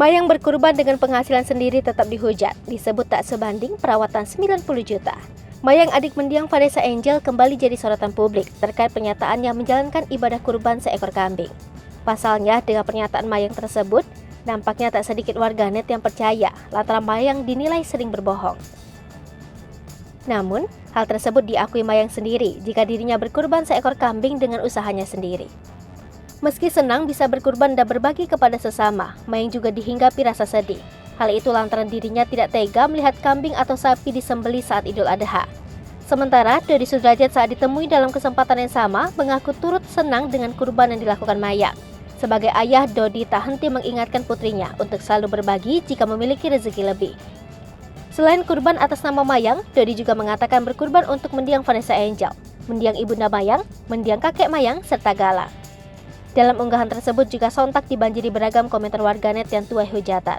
Mayang berkurban dengan penghasilan sendiri tetap dihujat, disebut tak sebanding perawatan 90 juta. Mayang adik mendiang Vanessa Angel kembali jadi sorotan publik terkait pernyataannya menjalankan ibadah kurban seekor kambing. Pasalnya, dengan pernyataan Mayang tersebut, nampaknya tak sedikit warganet yang percaya lantaran Mayang dinilai sering berbohong. Namun, hal tersebut diakui Mayang sendiri jika dirinya berkurban seekor kambing dengan usahanya sendiri. Meski senang bisa berkurban dan berbagi kepada sesama, Mayang juga dihinggapi rasa sedih. Hal itu lantaran dirinya tidak tega melihat kambing atau sapi disembelih saat Idul Adha. Sementara, Dodi Sudrajat saat ditemui dalam kesempatan yang sama mengaku turut senang dengan kurban yang dilakukan Mayang. Sebagai ayah, Dodi tak henti mengingatkan putrinya untuk selalu berbagi jika memiliki rezeki lebih. Selain kurban atas nama Mayang, Dodi juga mengatakan berkurban untuk mendiang Vanessa Angel, mendiang ibunda Mayang, mendiang kakek Mayang, serta Galang. Dalam unggahan tersebut juga sontak dibanjiri beragam komentar warganet yang tuai hujatan.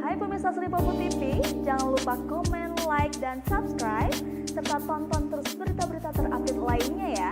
Hai pemirsa Sri Popo TV, jangan lupa komen, like, dan subscribe, serta tonton terus berita-berita terupdate lainnya ya.